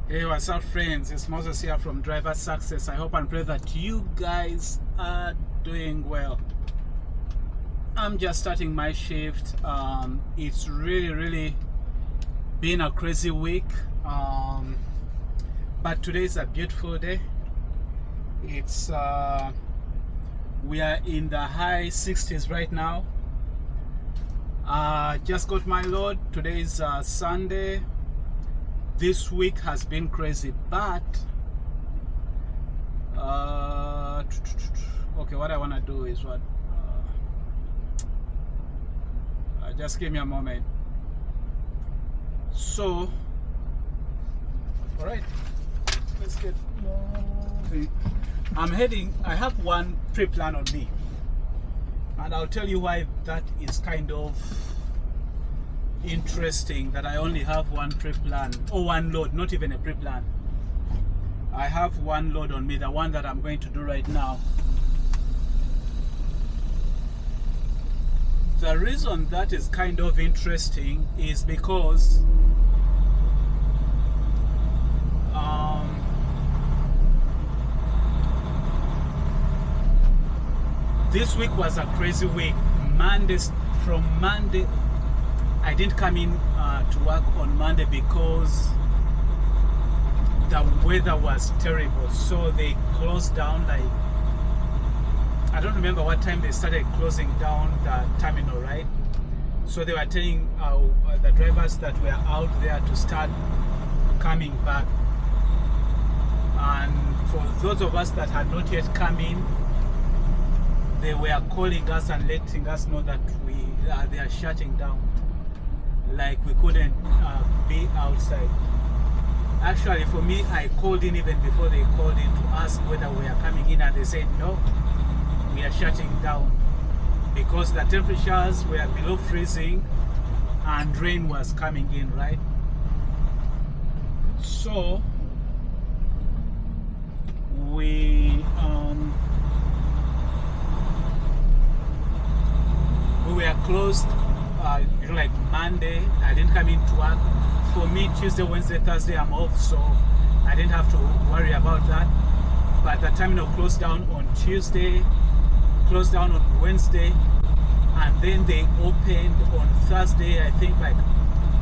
Hey, what's up, friends? It's Moses here from Driver Success. I hope and pray that you guys are doing well. I'm just starting my shift. It's really been a crazy week, but today's a beautiful day. It's we are in the high 60s right now. Just got my load. Today's Sunday. This week has been crazy, but okay, what I want to do is what just give me a moment. So all right, let's get moving. I have one pre-plan on me, and I'll tell you why that is kind of interesting, that I only have one pre-plan, or one load, not even a pre-plan. I have one load on me, the one that I'm going to do right now. The reason that is kind of interesting is because this week was a crazy week. From Monday I didn't come in to work on Monday because the weather was terrible. So they closed down, like, I don't remember what time they started closing down the terminal, right? So they were telling the drivers that were out there to start coming back. And for those of us that had not yet come in, they were calling us and letting us know that they are shutting down. Like we couldn't be outside. Actually, for me, I called in even before they called in to ask whether we are coming in, and they said no, we are shutting down because the temperatures were below freezing and rain was coming in, right? So we were closed. Like Monday, I didn't come into work. For me, Tuesday, Wednesday, Thursday, I'm off, so I didn't have to worry about that. But the terminal closed down on Tuesday, closed down on Wednesday, and then they opened on Thursday, I think like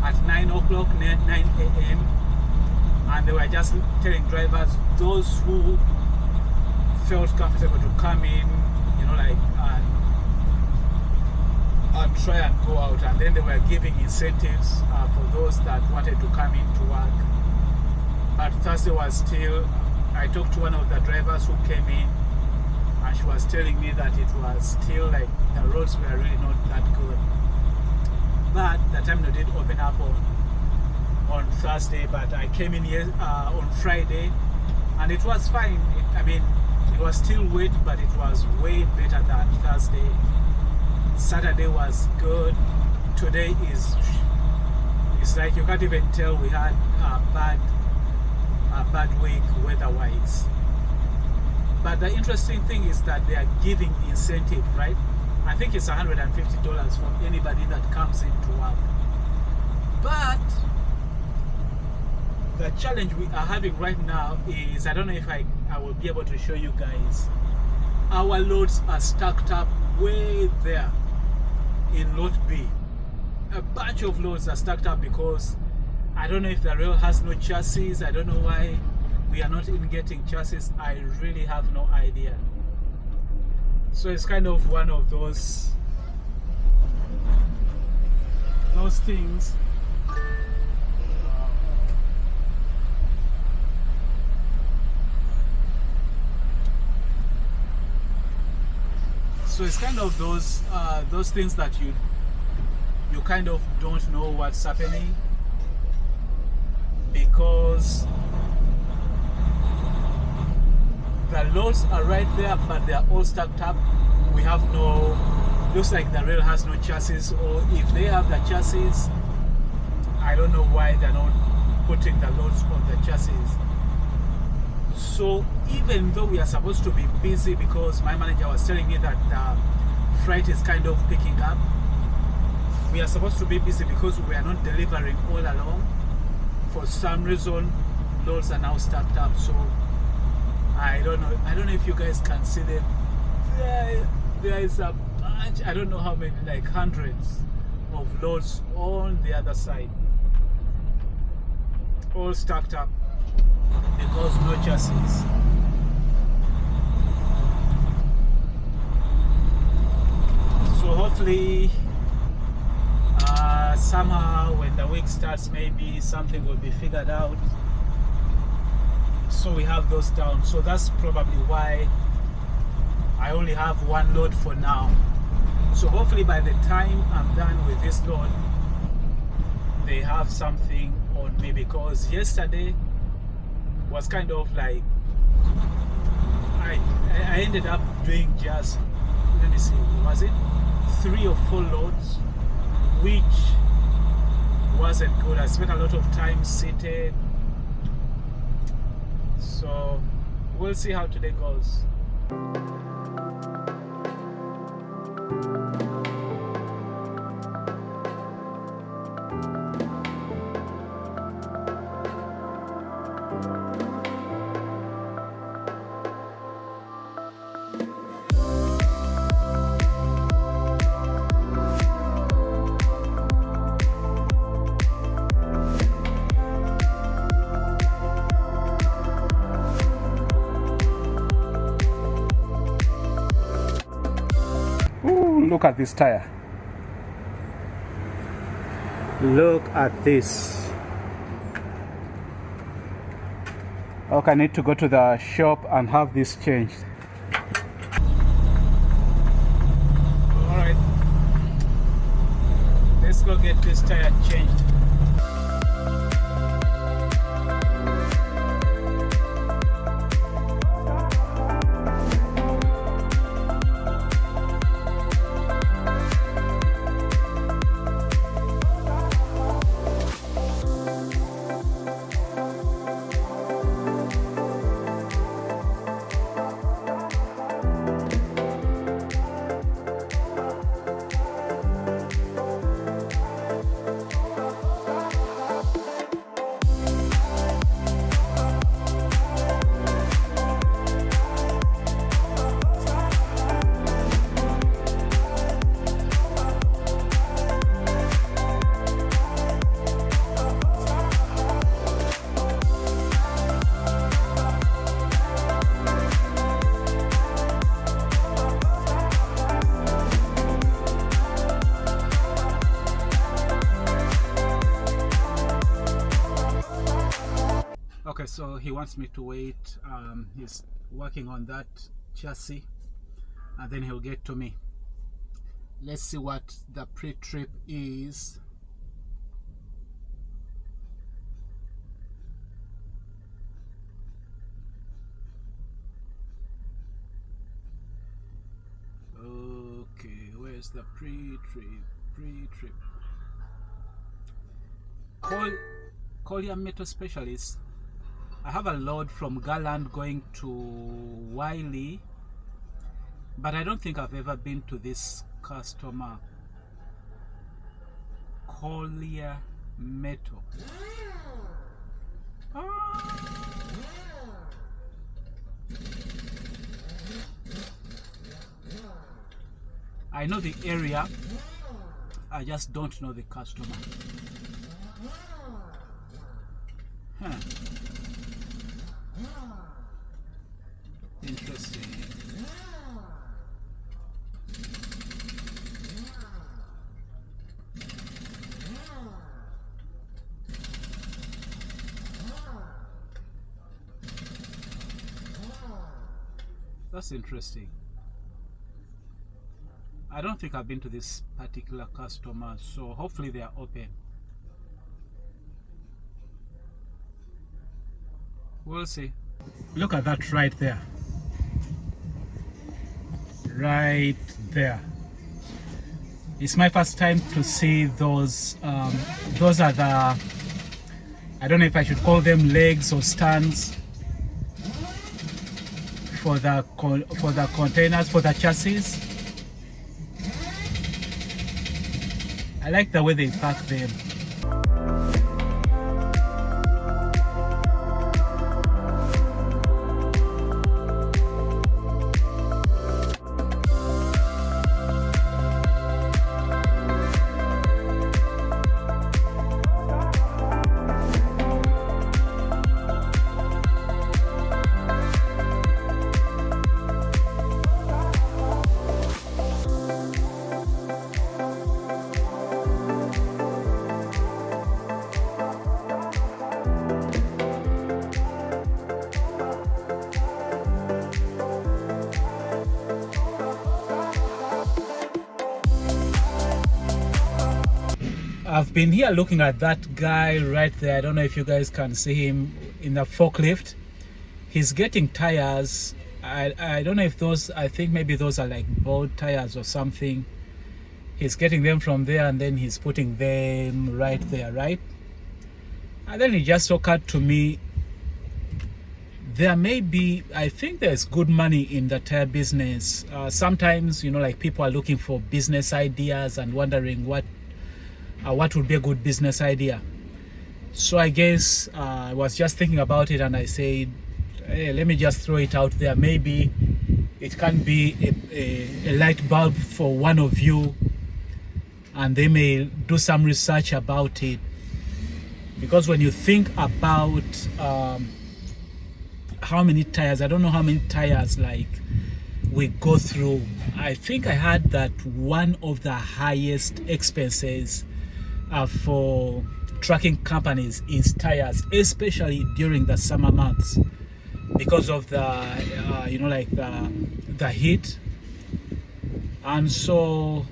at 9 o'clock, 9 a.m. And they were just telling drivers, those who felt comfortable to come in, and try and go out. And then they were giving incentives for those that wanted to come in to work. But Thursday was still, I talked to one of the drivers who came in, and she was telling me that it was still like the roads were really not that good. But the terminal did open up on Thursday, but I came in here on Friday, and it was fine. It was still wet, but it was way better than Thursday. Saturday was good. Today it's like you can't even tell we had a bad week weather-wise. But the interesting thing is that they are giving incentive, right? I think it's $150 for anybody that comes into work. But the challenge we are having right now is, I don't know if I will be able to show you guys. Our loads are stacked up way there in Lot B. A bunch of loads are stacked up because I don't know if the rail has no chassis. I don't know why we are not even getting chassis. I really have no idea. So it's kind of one of those things. So it's kind of those things that you kind of don't know what's happening, because the loads are right there, but they are all stacked up. We have looks like the rail has no chassis, or if they have the chassis, I don't know why they're not putting the loads on the chassis. So even though we are supposed to be busy, because my manager was telling me that the freight is kind of picking up, we are supposed to be busy because we are not delivering all along. For some reason, loads are now stacked up. So I don't know if you guys can see them. There is a bunch, I don't know how many, like hundreds of loads on the other side, all stacked up because no chassis. So hopefully somehow when the week starts, maybe something will be figured out, so we have those down. So that's probably why I only have one load for now. So hopefully by the time I'm done with this load, they have something on me, because yesterday was kind of like I ended up doing just, let me see, was it 3 or 4 loads, which wasn't good. I spent a lot of time seated, so we'll see how today goes. Look at this tire. Look at this. Okay, I need to go to the shop and have this changed. Alright, let's go get this tire changed. Okay, so he wants me to wait. He's working on that chassis and then he'll get to me. Let's see what the pre-trip is. Okay, where's the pre-trip? Call your metal specialist. I have a load from Garland going to Wiley, but I don't think I've ever been to this customer. Collier Metal. I know the area, I just don't know the customer. Interesting. That's interesting. I don't think I've been to this particular customer, so hopefully they are open. We'll see. Look at that right there. Right there. It's my first time to see those. Those are the, I don't know if I should call them legs or stands for the containers, for the chassis. I like the way they pack them. I've been here looking at that guy right there. I don't know if you guys can see him in the forklift. He's getting tires. I don't know if those, I think maybe those are like bolt tires or something. He's getting them from there and then he's putting them right there, right? And then it just occurred to me, there may be, I think there's good money in the tire business. Sometimes, you know, like people are looking for business ideas and wondering what would be a good business idea. So I guess I was just thinking about it and I said, hey, let me just throw it out there. Maybe it can be a light bulb for one of you, and they may do some research about it. Because when you think about how many tires, I don't know how many tires like we go through. I think I heard that one of the highest expenses for trucking companies is tires, especially during the summer months, because of the you know, like the heat. And so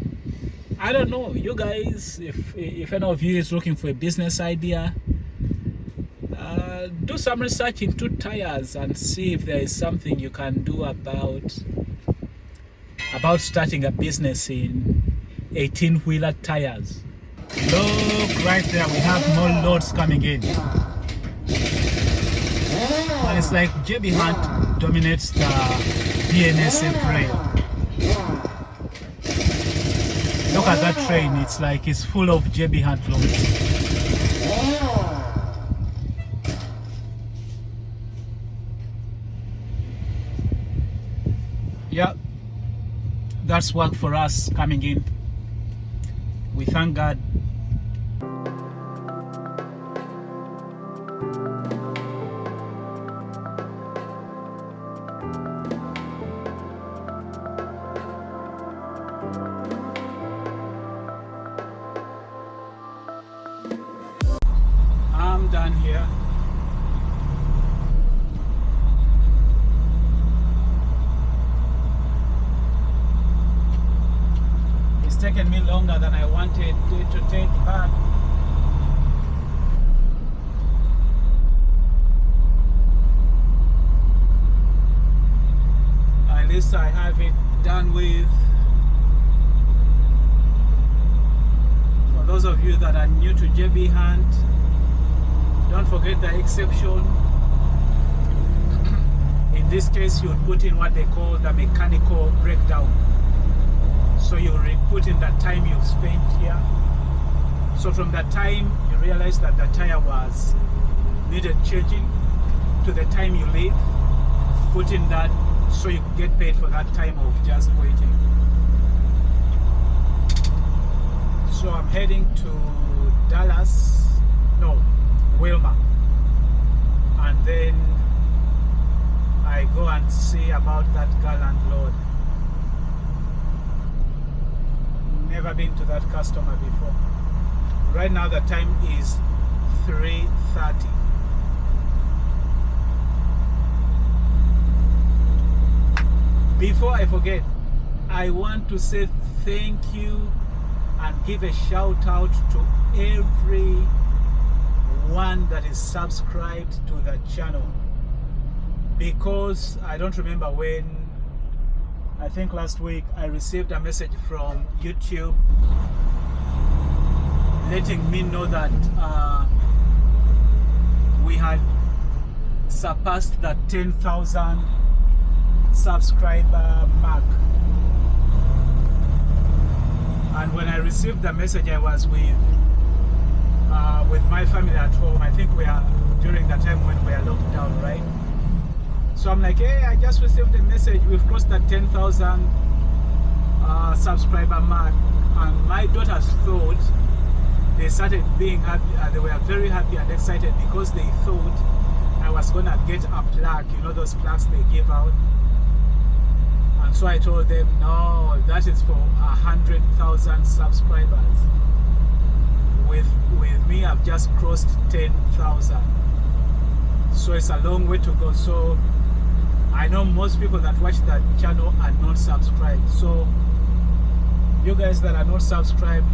I don't know, you guys, if any of you is looking for a business idea, do some research into tires and see if there is something you can do about starting a business in 18-wheeler tires. Look right there, we have more loads coming in. And it's like JB Hunt dominates the BNSF rail. Look at that train, it's like it's full of JB Hunt loads. Yeah, that's work for us coming in. We thank God. I'm done here. It's taken me longer than I wanted it to take, but at least I have it done with. For those of you that are new to JB Hunt, don't forget the exception. In this case, you would put in what they call the mechanical breakdown. So you put in the time you've spent here. So from that time you realize that the tire was needed changing to the time you leave, put in that so you get paid for that time of just waiting. So I'm heading to Dallas, no, Wilma, and then I go and see about that Garland load. Never been to that customer before. Right now the time is 3:30. Before I forget, I want to say thank you and give a shout out to everyone that is subscribed to the channel, because I don't remember when, I think last week I received a message from YouTube letting me know that we had surpassed the 10,000 subscriber mark. And when I received the message, I was with my family at home. I think we are during the time when we are locked down, right? So I'm like, hey, I just received a message, we've crossed the 10,000 subscriber mark. And my daughters thought, they started being happy, they were very happy and excited because they thought I was gonna get a plaque, you know those plaques they give out. And so I told them, no, that is for 100,000 subscribers. With me, I've just crossed 10,000. So it's a long way to go. So I know most people that watch that channel are not subscribed. So you guys that are not subscribed,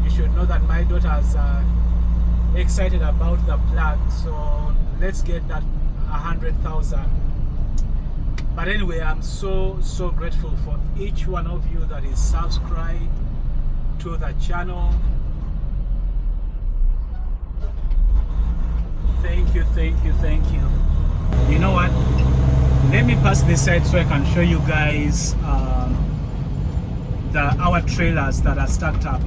you should know that my daughter's excited about the plug, so let's get that 100,000. But anyway, I'm so grateful for each one of you that is subscribed to the channel. Thank you. You know what, let me pass this side so I can show you guys our trailers that are stacked up.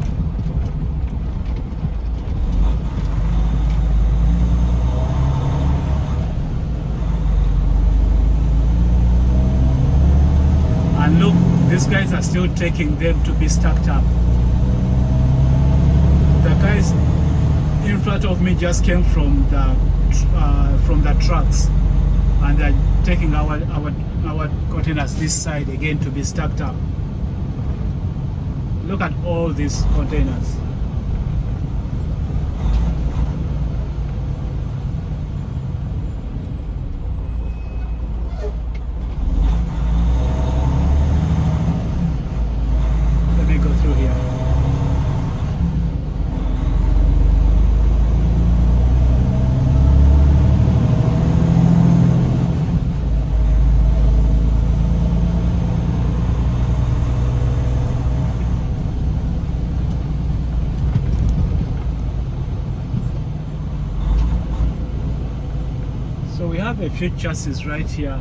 And look, these guys are still taking them to be stacked up. The guys in front of me just came from the trucks, and they're taking our containers this side again to be stacked up. Look at all these containers. Let me go through here. So we have a few chassis right here,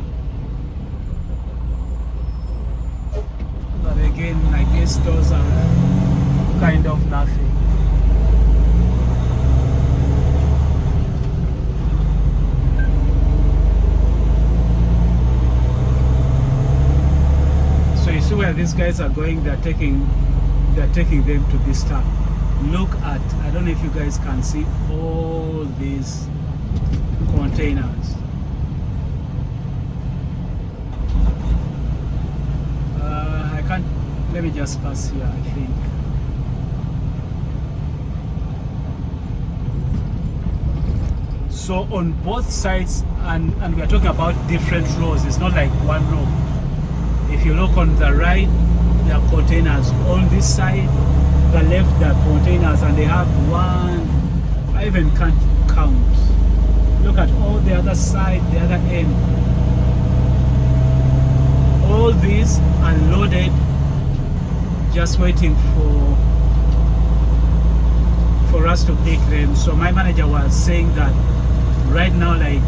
but again, I guess those are kind of nothing. So you see where these guys are going, they're taking them to be stacked. Look at, I don't know if you guys can see all these containers. I can't, let me just pass here, I think. So on both sides, and we are talking about different rows, it's not like one row. If you look on the right, there are containers. On this side, the left, there are containers, and they have one, I even can't count. Look at all the other side, the other end. All these are loaded, just waiting for us to pick them. So my manager was saying that right now, like,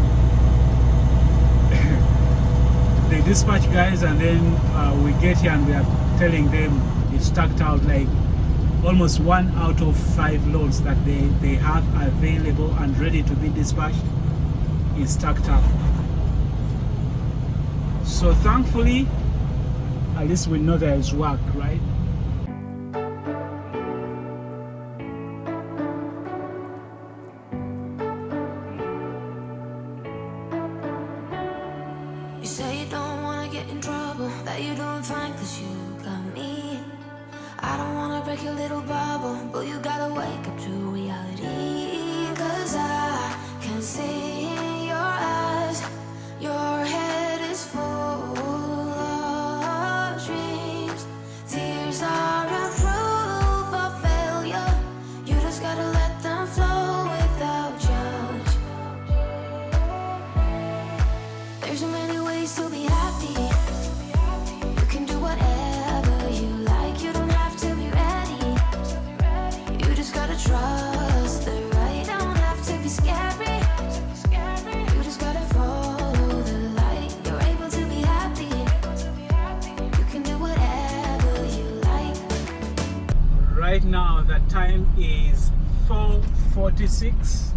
they dispatch guys, and then we get here and we are telling them it's stacked out, like almost 1 out of 5 loads that they have available and ready to be dispatched is stacked up. So thankfully, at least we know there is work, right? You say you don't wanna get in trouble, that you're doing fine 'cause you got me. I don't wanna break your little bubble, but you gotta wake up to reality. 'Cause I can see in your eyes, your head is full of dreams. Tears are a proof of failure. You just gotta let them flow without judge. There's so many ways to be happy. You can do whatever you like. You don't have to be ready. You just gotta trust the right. Don't have to be scary. You just gotta follow the light. You're able to be happy. You can do whatever you like. Right now the time is 4:46.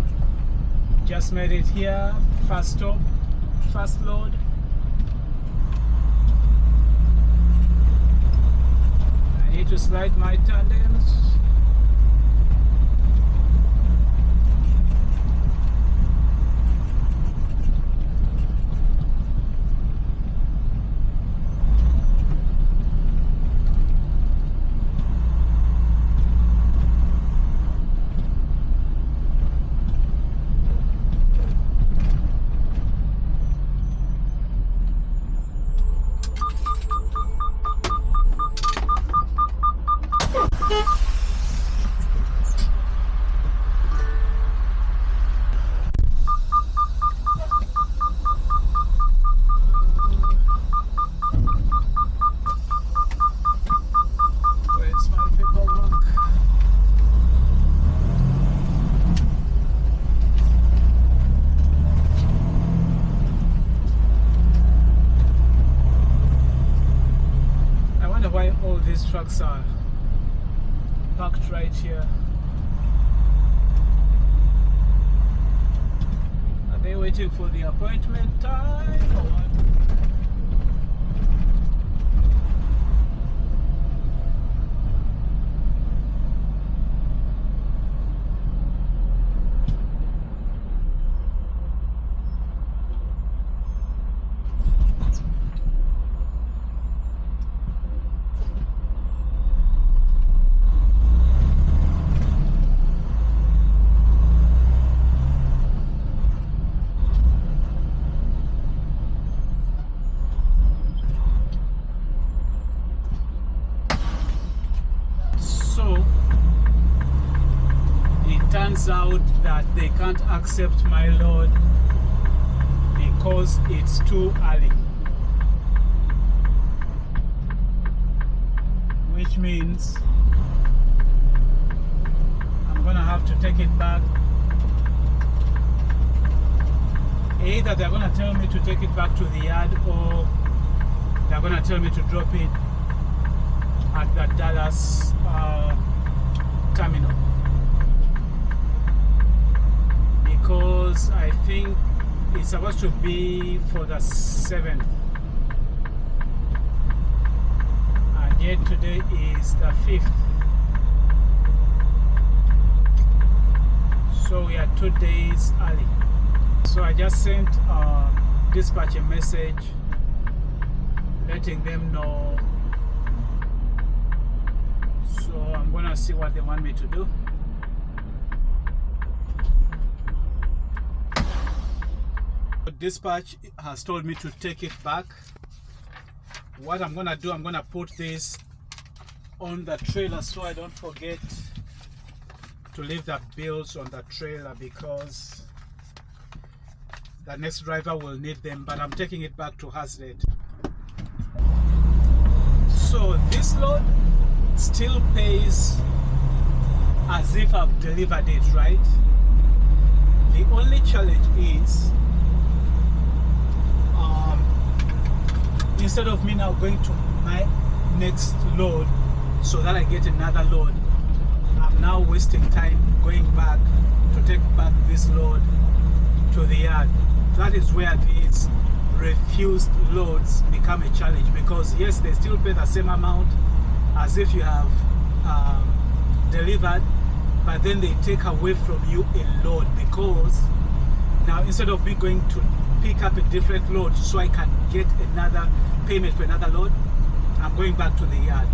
Just made it here. First stop, first load. I need to slide my tandems. these trucks are parked right here. Are they waiting for the appointment time or what? Turns out that they can't accept my load because it's too early, which means I'm gonna have to take it back. Either they're gonna tell me to take it back to the yard, or they're gonna tell me to drop it at the Dallas terminal. Because I think it's supposed to be for the 7th, and yet today is the 5th, so we are 2 days early. So I just sent dispatch a message letting them know, so I'm gonna see what they want me to do. Dispatch has told me to take it back. What I'm gonna do, I'm gonna put this on the trailer so I don't forget to leave the bills on the trailer, because the next driver will need them. But I'm taking it back to Hazlet. So this load still pays as if I've delivered it, right? The only challenge is instead of me now going to my next load so that I get another load, I'm now wasting time going back to take back this load to the yard. That is where these refused loads become a challenge, because yes, they still pay the same amount as if you have delivered, but then they take away from you a load, because now instead of me going to pick up a different load so I can get another payment for another load, I'm going back to the yard.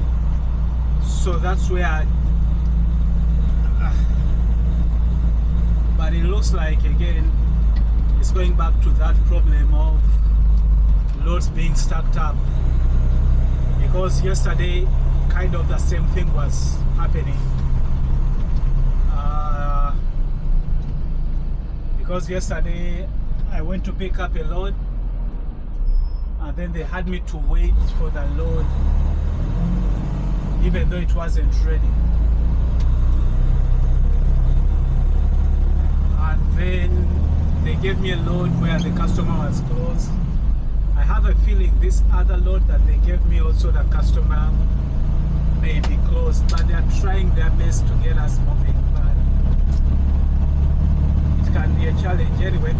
So that's where but it looks like again it's going back to that problem of loads being stacked up, because yesterday kind of the same thing was happening. Because yesterday I went to pick up a load, and then they had me to wait for the load even though it wasn't ready. And then they gave me a load where the customer was closed. I have a feeling this other load that they gave me also, the customer may be closed, but they are trying their best to get us moving. But it can be a challenge anyway.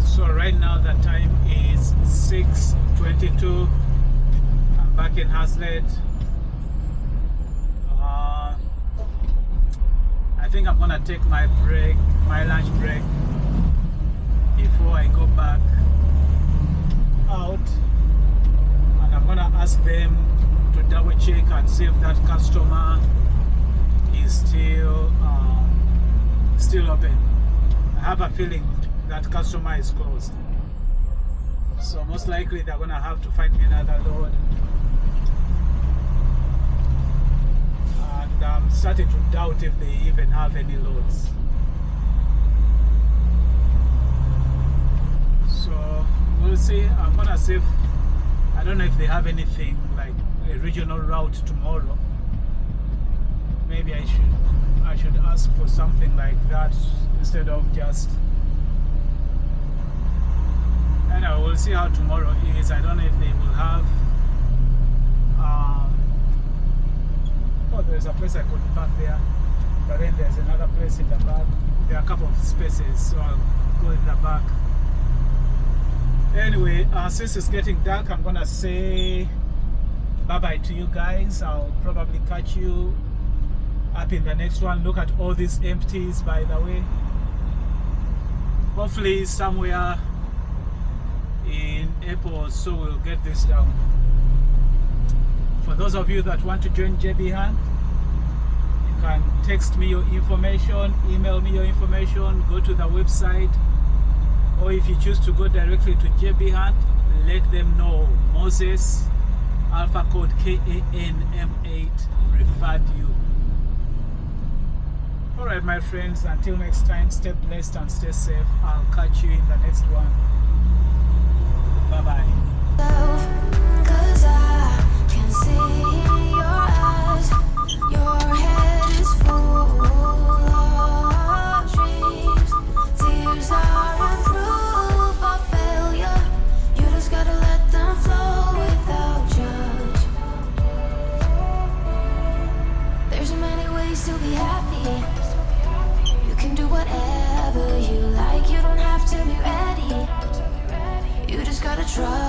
So right now the time is 6:22. I'm back in Hazlet. I think I'm gonna take my lunch break before I go back out, and I'm gonna ask them to double check and see if that customer is still open. I have a feeling that customer is closed, so most likely they're gonna have to find me another load. And I'm starting to doubt if they even have any loads. So So we'll see. I'm gonna see. I don't know if they have anything like a regional route tomorrow. Maybe I should ask for something like that instead of just. Anyway, we'll see how tomorrow is. I don't know if they will have. Oh, there's a place I could park there, but then there's another place in the back. There are a couple of spaces, so I'll go in the back. Anyway, since it's getting dark, I'm gonna say bye-bye to you guys. I'll probably catch you up in the next one. Look at all these empties, by the way. Hopefully somewhere in April or so we'll get this down. For those of you that want to join JB Hunt, you can text me your information, email me your information, go to the website, or if you choose to go directly to JB Hunt, let them know Moses alpha code KANM8 referred you. Alright my friends, until next time, stay blessed and stay safe. I'll catch you in the next one. Bye bye. Your head is full of dreams. Tears aren't proof of failure. You just gotta let them flow without judge. There's many ways to be happy. You can do whatever you like. You don't have to be ready. You just gotta try.